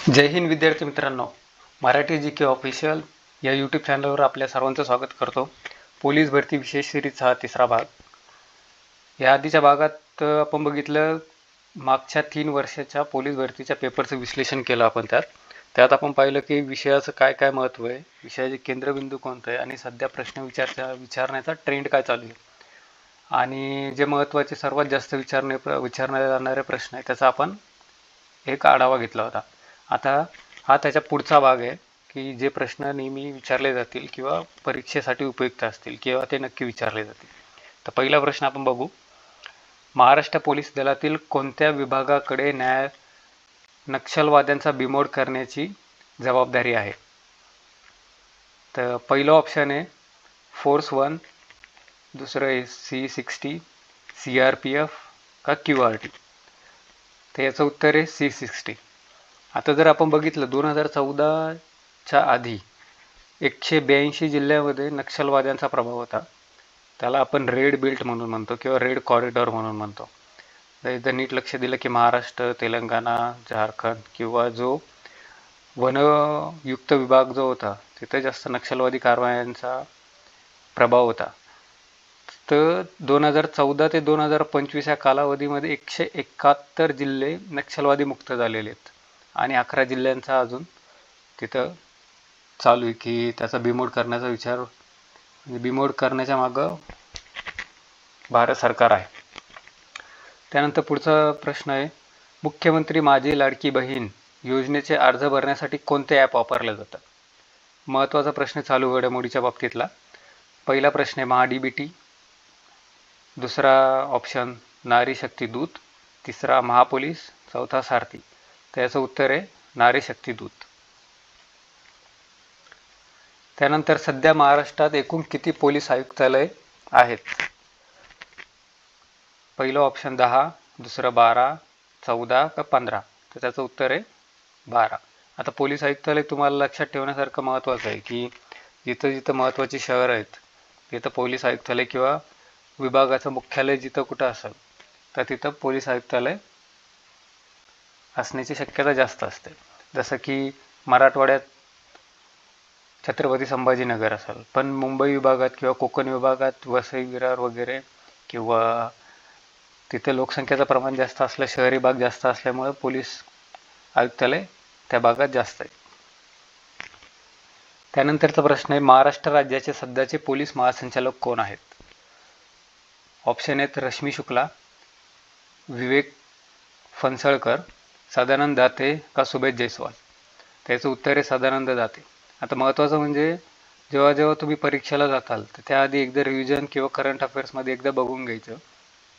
जय हिंद विद्यार्थी मित्रांनो, मराठी जी के ऑफिशियल या यूट्यूब चॅनलवर आपल्या सर्वांचं स्वागत करतो. पोलीस भरती विशेष सिरीजचा हा तिसरा भाग. या आधीच्या भागात आपण बघितलं मागच्या 3 वर्षाच्या पोलीस भरतीच्या पेपरचं विश्लेषण केलं आपण. त्यात आपण पाहिलं की विषयाचं काय काय महत्त्व आहे, विषयाचे केंद्रबिंदू कोणतं आहे आणि सध्या प्रश्न विचारण्याचा ट्रेंड काय चालू आहे आणि जे महत्त्वाचे सर्वात जास्त विचारण्यात जाणारे प्रश्न आहे त्याचा आपण एक आढावा घेतला होता. आता हा त्याच्या पुढचा भाग आहे की जे प्रश्न नेहमी विचारले जातील किंवा परीक्षेसाठी उपयुक्त असतील किंवा ते नक्की विचारले जातील. तर पहिला प्रश्न आपण बघू. महाराष्ट्र पोलीस दलातील कोणत्या विभागाकडे नक्षलवाद्यांचा बिमोड करण्याची जबाबदारी आहे? तर पहिलं ऑप्शन आहे फोर्स 1, दुसरं आहे C60, CRPF का QRT. तर याचं उत्तर आहे C60. आता जर आपण बघितलं 2014च्या आधी 182 जिल्ह्यामध्ये नक्षलवाद्यांचा प्रभाव होता. त्याला आपण रेड बेल्ट म्हणून म्हणतो किंवा रेड कॉरिडॉर म्हणून म्हणतो. जर नीट लक्ष दिलं की महाराष्ट्र, तेलंगणा, झारखंड किंवा जो वनयुक्त विभाग जो होता तिथे जास्त नक्षलवादी कारवायांचा प्रभाव होता. तर 2014 ते 2025 या कालावधीमध्ये 171 जिल्हे नक्षलवादी मुक्त झालेले आहेत आणि 11 जिल्ह्यांचा अजून तिथं चालू आहे की त्याचा बिमोड करण्याचा विचार, बिमोड करण्याच्या मागं भारत सरकार आहे. त्यानंतर पुढचा प्रश्न आहे मुख्यमंत्री माझी लाडकी बहीण योजनेचे अर्ज भरण्यासाठी कोणते ॲप वापरले जातात? महत्त्वाचा प्रश्न चालू घडामोडीच्या बाबतीतला. पहिला प्रश्न आहे महाडीबीटी, दुसरा ऑप्शन नारी शक्ती दूत, तिसरा महापोलीस, चौथा सारथी. त्याचं उत्तर आहे नारी शक्ती दूत. त्यानंतर सध्या महाराष्ट्रात एकूण किती पोलीस आयुक्तालय आहेत? पहिलं ऑप्शन 10, दुसरं 12, 14 का 15. तर त्याचं उत्तर आहे 12. आता पोलीस आयुक्तालय तुम्हाला लक्षात ठेवण्यासारखं महत्त्वाचं आहे की जिथं जिथं महत्त्वाची शहर आहेत तिथं पोलीस आयुक्तालय किंवा विभागाचं मुख्यालय जिथं कुठं असेल तर तिथं पोलीस आयुक्तालय असण्याची शक्यता जास्त असते. जसं की मराठवाड्यात छत्रपती संभाजीनगर असेल, पण मुंबई विभागात किंवा कोकण विभागात वसई विरार वगैरे किंवा तिथे लोकसंख्येचं प्रमाण जास्त असलं, शहरी भाग जास्त असल्यामुळे पोलीस आयुक्तालय त्या भागात जास्त आहे. त्यानंतरचा प्रश्न आहे महाराष्ट्र राज्याचे सध्याचे पोलीस महासंचालक कोण आहेत? ऑप्शन आहेत रश्मी शुक्ला, विवेक फणसळकर, सदानंद दाते का सुबेद जयस्वाल. त्याचं उत्तर आहे सदानंद दाते. आता महत्त्वाचं म्हणजे जेव्हा जेव्हा तुम्ही परीक्षेला जाताल तर त्याआधी एकदा रिव्हिजन किंवा करंट अफेअर्समध्ये एकदा बघून घ्यायचं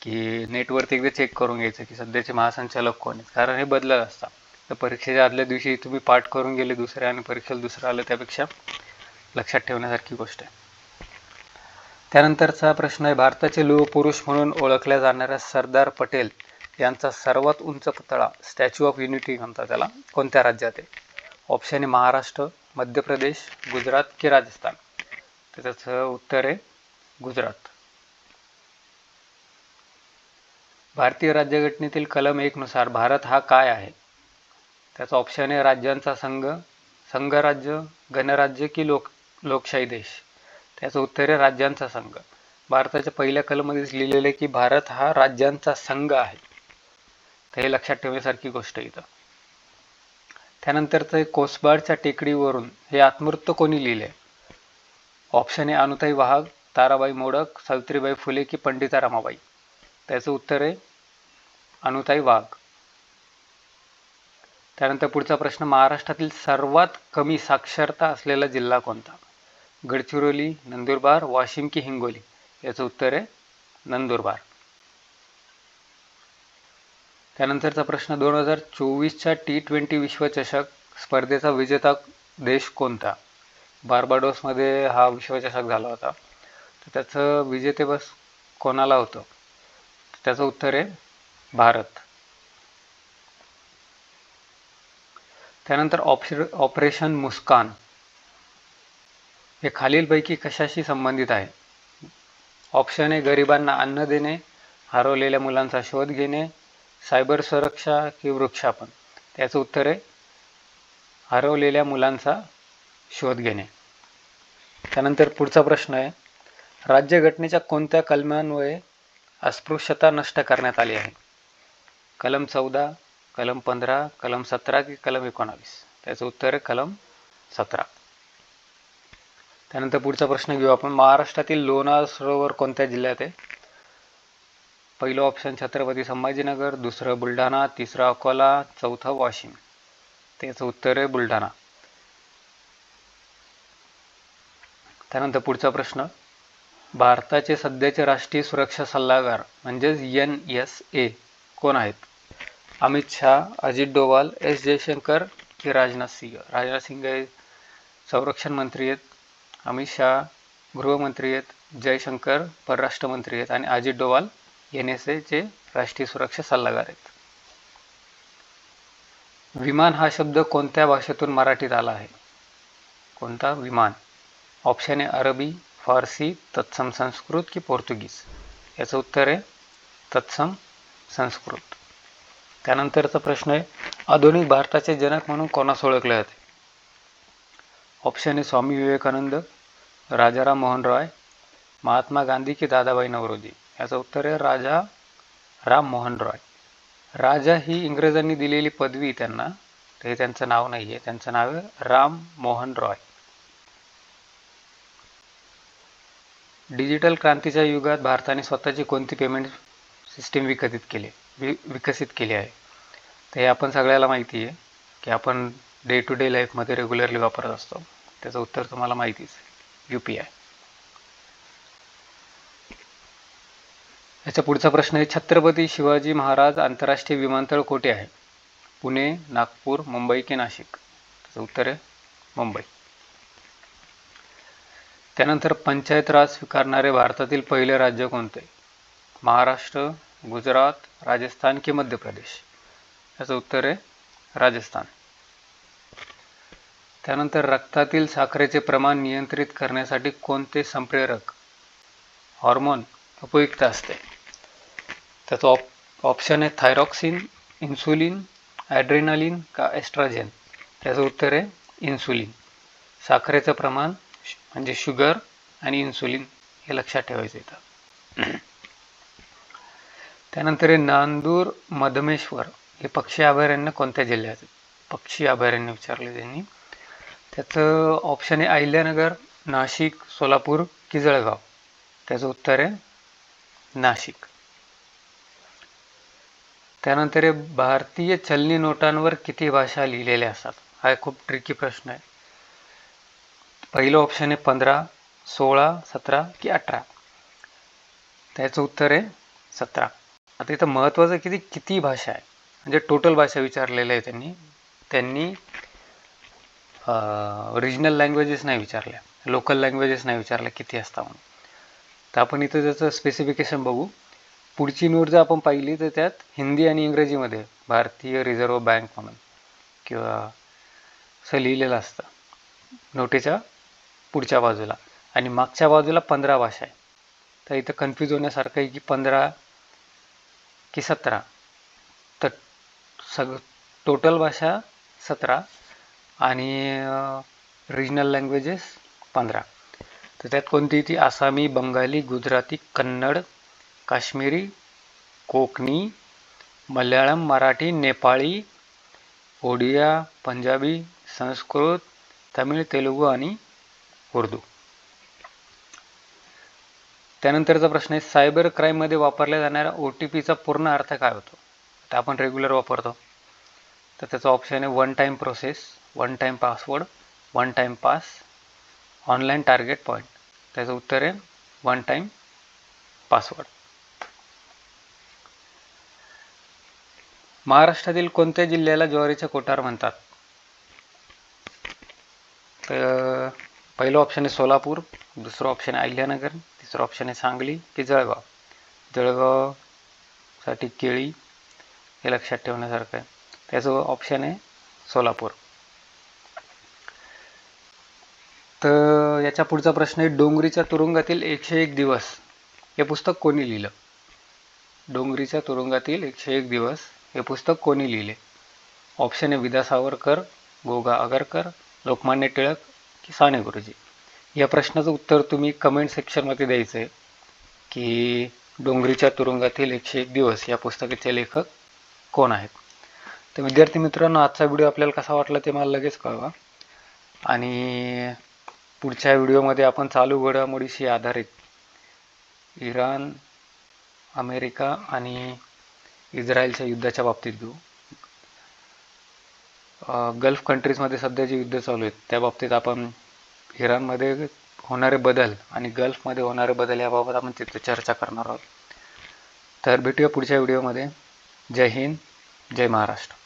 की नेटवरती एकदा चेक करून घ्यायचं की सध्याचे महासंचालक कोण आहेत, कारण हे बदलत असतात. तर परीक्षेच्या आदल्या दिवशी तुम्ही पाठ करून गेले दुसऱ्या आणि परीक्षेला दुसरं आलं त्यापेक्षा लक्षात ठेवण्यासारखी गोष्ट आहे. त्यानंतरचा प्रश्न आहे भारताचे लोहपुरुष म्हणून ओळखल्या जाणाऱ्या सरदार पटेल यांचा सर्वात उंच पुतळा स्टॅच्यू ऑफ युनिटी म्हणतात त्याला, कोणत्या राज्यात आहे? ऑप्शन आहे महाराष्ट्र, मध्य प्रदेश, गुजरात की राजस्थान. तर त्याचं उत्तर आहे गुजरात. भारतीय राज्यघटनेतील कलम 1 नुसार भारत हा काय आहे? त्याचा ऑप्शन आहे राज्यांचा संघ, संघराज्य, गणराज्य की लोकशाही देश. त्याचं उत्तर आहे राज्यांचा संघ. भारताच्या पहिल्या कलममध्येच लिहिलेलं आहे की भारत हा राज्यांचा संघ आहे. तर हे लक्षात ठेवण्यासारखी गोष्ट आहे इथं. त्यानंतरचं कोसबाडच्या टेकडीवरून हे आत्मवृत्त कोणी लिहिले? ऑप्शन आहे अनुताई वाहक, ताराबाई मोडक, सावित्रीबाई फुले की पंडिता रमाबाई. त्याचं उत्तर आहे अनुताई वाघ. त्यानंतर पुढचा प्रश्न महाराष्ट्रातील सर्वात कमी साक्षरता असलेला जिल्हा कोणता? गडचिरोली, नंदुरबार, वाशिम की हिंगोली. याचं उत्तर आहे नंदुरबार. त्यानंतरचा प्रश्न 2024च्या T20 विश्वचषक स्पर्धेचा विजेता देश कोणता? बार्बाडोसमध्ये हा विश्वचषक झाला होता. तर त्याचं विजेतेपद कोणाला होतं? त्याचं उत्तर आहे भारत. त्यानंतर ऑपरेशन मुस्कान हे खालीलपैकी कशाशी संबंधित आहे? ऑप्शन आहे गरिबांना अन्न देणे, हरवलेल्या मुलांचा शोध घेणे, सायबर सुरक्षा की वृक्षापन. त्याचं उत्तर आहे हरवलेल्या मुलांचा शोध घेणे. त्यानंतर पुढचा प्रश्न आहे, राज्यघटनेच्या कोणत्या कलमान्वये अस्पृश्यता नष्ट करण्यात आली आहे? कलम 14, कलम 15, कलम 17 की कलम 19? त्याचं उत्तर आहे कलम 17. त्यानंतर पुढचा प्रश्न घेऊ आपण, महाराष्ट्रातील लोणार सरोवर कोणत्या जिल्ह्यात आहे? पहिलं ऑप्शन छत्रपती संभाजीनगर, दुसरं बुलढाणा, तिसरं अकोला, चौथं वाशिम. त्याचं उत्तर आहे बुलढाणा. त्यानंतर पुढचा प्रश्न, भारताचे सध्याचे राष्ट्रीय सुरक्षा सल्लागार म्हणजेच NSA कोण आहेत? अमित शहा, अजित डोवाल, S जयशंकर की राजनाथ सिंह? राजनाथ सिंह हे संरक्षण मंत्री आहेत, अमित शहा गृहमंत्री आहेत, जयशंकर परराष्ट्र मंत्री आहेत आणि अजित डोवाल NSA चे राष्ट्रीय सुरक्षा सल्लागार आहेत. विमान हा शब्द कोणत्या भाषेतून मराठीत आला आहे? कोणता विमान? ऑप्शन आहे अरबी, फारसी, तत्सम संस्कृत की पोर्तुगीज? याचं उत्तर आहे तत्सम संस्कृत. त्यानंतरचा प्रश्न आहे, आधुनिक भारताचे जनक म्हणून कोणास ओळखले जाते? ऑप्शन आहे स्वामी विवेकानंद, राजाराम मोहन रॉय, महात्मा गांधी की दादाभाई नौरोजी? याचं उत्तर आहे राजा राम मोहन रॉय. राजा ही इंग्रजांनी दिलेली पदवी त्यांना, हे त्यांचं नाव नाही आहे, त्यांचं नाव आहे राम मोहन रॉय. डिजिटल क्रांतीच्या युगात भारताने स्वतःची कोणती पेमेंट सिस्टीम विकसित केली आहे? तर हे आपण सगळ्याला माहिती आहे की आपण डे टू डे लाईफमध्ये रेग्युलरली वापरत असतो. त्याचं उत्तर तुम्हाला माहितीच आहे, UPI. याचा पुढचा प्रश्न आहे, छत्रपती शिवाजी महाराज आंतरराष्ट्रीय विमानतळ कोठे आहे? पुणे, नागपूर, मुंबई की नाशिक? त्याचं उत्तर आहे मुंबई. त्यानंतर पंचायत राज स्वीकारणारे भारतातील पहिले राज्य कोणते? महाराष्ट्र, गुजरात, राजस्थान की मध्य प्रदेश? याचं उत्तर आहे राजस्थान. त्यानंतर रक्तातील साखरेचे प्रमाण नियंत्रित करण्यासाठी कोणते संप्रेरक हॉर्मोन उपयुक्त असते? त्याचं ऑप्शन आहे थायरॉक्सिन, इन्सुलिन, ॲड्रेनालिन का एस्ट्रोजन? त्याचं उत्तर आहे इन्सुलिन. साखरेचं प्रमाण म्हणजे शुगर आणि इन्सुलिन हे लक्षात ठेवायचं इथं. त्यानंतर हे नांदूर मधमेश्वर हे पक्षी अभयारण्य कोणत्या जिल्ह्यात? पक्षी अभयारण्य विचारले त्यांनी. त्याचं ऑप्शन आहे अहिल्यानगर, नाशिक, सोलापूर की जळगाव? त्याचं उत्तर आहे नाशिक. त्यानंतर भारतीय चलनी नोटांवर किती भाषा लिहिलेल्या असतात? हा खूप ट्रिकी प्रश्न आहे. पहिलं ऑप्शन आहे 15, 16, 17 की 18? त्याचं उत्तर आहे 17. आता इथं महत्त्वाचं किती भाषा आहे, म्हणजे टोटल भाषा विचारलेल्या आहे त्यांनी रिजनल लँग्वेजेस नाही विचारल्या, लोकल लँग्वेजेस नाही विचारल्या किती असतात म्हणून. तर आपण इथं त्याचं स्पेसिफिकेशन बघू. पुढची नोट जर आपण पाहिली तर त्यात हिंदी आणि इंग्रजीमध्ये भारतीय रिझर्व्ह बँक म्हणून किंवा असं लिहिलेलं असतं नोटेच्या पुढच्या बाजूला, आणि मागच्या बाजूला 15 भाषा आहे. तर इथं कन्फ्यूज होण्यासारखं आहे की 15 की 17? तर टोटल भाषा 17 आणि रिजनल लँग्वेजेस 15. तर त्यात कोणती ती आसामी, बंगाली, गुजराती, कन्नड, काश्मीरी, कोकणी, मल्याळम, मराठी, नेपाळी, ओडिया, पंजाबी, संस्कृत, तमिळ, तेलुगू आणि उर्दू. त्यानंतरचा प्रश्न आहे, सायबर क्राईममध्ये वापरल्या जाणाऱ्या OTPचा पूर्ण अर्थ काय होतो? तर आपण रेग्युलर वापरतो, तर त्याचा ऑप्शन आहे 1 time process, 1 time password, 1 time pass, online target point? त्याचं उत्तर आहे 1 टाइम पासवर्ड. महाराष्ट्रातील कोणत्या जिल्ह्याला ज्वारीचे कोठार म्हणतात? तर पहिलं ऑप्शन आहे सोलापूर, दुसरं ऑप्शन आहे अहिल्यानगर, तिसरं ऑप्शन आहे सांगली की जळगाव? जळगावसाठी केळी हे लक्षात ठेवण्यासारखं आहे. त्याचं ऑप्शन आहे सोलापूर. तर याच्या पुढचा प्रश्न आहे, डोंगरीच्या तुरुंगातील 101 दिवस हे पुस्तक कोणी लिहिलं? डोंगरीच्या तुरुंगातील 101 दिवस हे पुस्तक कोणी लिहिले? ऑप्शन आहे विदा सावरकर, गोगा आगरकर, लोकमान्य टिळक की साने गुरुजी? या प्रश्नाचं उत्तर तुम्ही कमेंट सेक्शनमध्ये द्यायचं आहे की डोंगरीच्या तुरुंगातील 101 दिवस या पुस्तकाचे लेखक कोण आहेत. तर विद्यार्थी मित्रांनो, आजचा व्हिडिओ आपल्याला कसा वाटला ते मला लगेच कळवा. आणि पुढच्या व्हिडिओमध्ये आपण चालू घडामोडीशी आधारित इराण, अमेरिका आणि इस्रायलच्या युद्धाच्या बाबतीत घेऊ. गल्फ कंट्रीजमध्ये सध्या जे युद्ध चालू आहेत त्या बाबतीत आपण इराणमध्ये होणारे बदल आणि गल्फमध्ये होणारे बदल याबाबत आपण तिथे चर्चा करणार आहोत. तर भेटूया पुढच्या व्हिडिओमध्ये. जय हिंद, जय महाराष्ट्र.